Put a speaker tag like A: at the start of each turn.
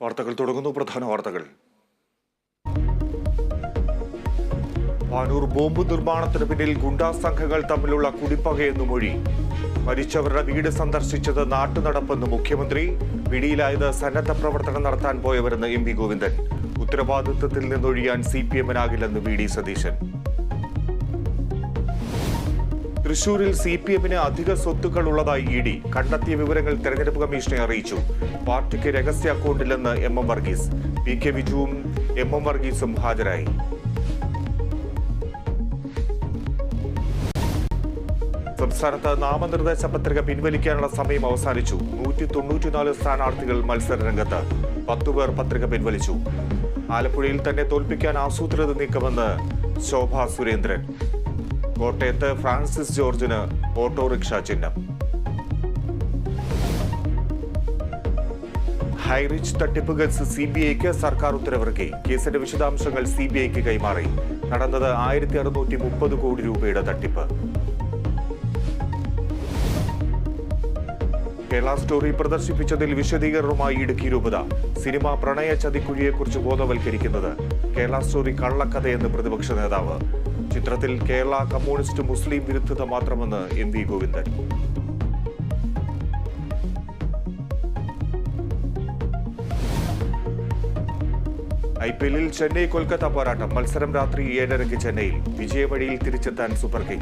A: വാർത്തകൾ തുടങ്ങുന്നു. പ്രധാന വാർത്തകൾ. പാനൂർ ബോംബ് നിർമ്മാണത്തിന് പിന്നിൽ ഗുണ്ടാ സംഘങ്ങൾ തമ്മിലുള്ള കുടിപ്പകയെന്നു മൊഴി. മരിച്ചവരുടെ വീട് സന്ദർശിച്ചത് നാട്ടുനടപ്പെന്ന് മുഖ്യമന്ത്രി. പിടിയിലായത് സന്നദ്ധ പ്രവർത്തനം നടത്താൻ പോയവരെന്ന് എം വി ഗോവിന്ദൻ. ഉത്തരവാദിത്വത്തിൽ നിന്നൊഴിയാൻ CPM-നാകില്ലെന്ന് VD സതീശൻ. തൃശൂരിൽ CPM-ന് അധിക സ്വത്തുക്കൾ ഉള്ളതായി ED. കണ്ടെത്തിയ വിവരങ്ങൾ തെരഞ്ഞെടുപ്പ് കമ്മീഷനെ അറിയിച്ചു. പാർട്ടിക്ക് രഹസ്യ അക്കൗണ്ടില്ലെന്ന് MM വർഗീസ്. PK വിജുവും MM വർഗീസും ഹാജരായി. സംസ്ഥാനത്ത് നാമനിർദ്ദേശ പത്രിക പിൻവലിക്കാനുള്ള സമയം അവസാനിച്ചു. 194 സ്ഥാനാർത്ഥികൾ മത്സരരംഗത്ത്. 10 പേർ പത്രിക പിൻവലിച്ചു. ആലപ്പുഴയിൽ തന്നെ തോൽപ്പിക്കാൻ ആസൂത്രിത നീക്കമെന്ന് ശോഭ സുരേന്ദ്രൻ. കോട്ടയത്ത് ഫ്രാൻസിസ് ജോർജിന് ഓട്ടോറിക്ഷ ചിഹ്നം. ഹൈറിച്ച് തട്ടിപ്പ് കേസ് CBIക്ക് സർക്കാർ ഉത്തരവിറക്കി. കേസിന്റെ വിശദാംശങ്ങൾ CBIക്ക് കൈമാറി. നടന്നത് 1630 കോടി രൂപയുടെ തട്ടിപ്പ്. കേരള സ്റ്റോറി പ്രദർശിപ്പിച്ചതിൽ വിശദീകരണവുമായി ഇടുക്കി രൂപത. സിനിമ പ്രണയ ചതിക്കുഴിയെക്കുറിച്ച് ബോധവൽക്കരിക്കുന്നത്. കേരള സ്റ്റോറി കള്ളക്കഥയെന്ന് പ്രതിപക്ഷ നേതാവ്. ചിത്രത്തിൽ കേരള കമ്മ്യൂണിസ്റ്റ് മുസ്ലിം വിരുദ്ധത മാത്രമെന്ന് MV ഗോവിന്ദൻ. IPL-ൽ ചെന്നൈ കൊൽക്കത്ത പോരാട്ടം. മത്സരം രാത്രി 7:30 ചെന്നൈയിൽ. വിജയവഴിയിൽ തിരിച്ചെത്താൻ സൂപ്പർ കിങ്സ്.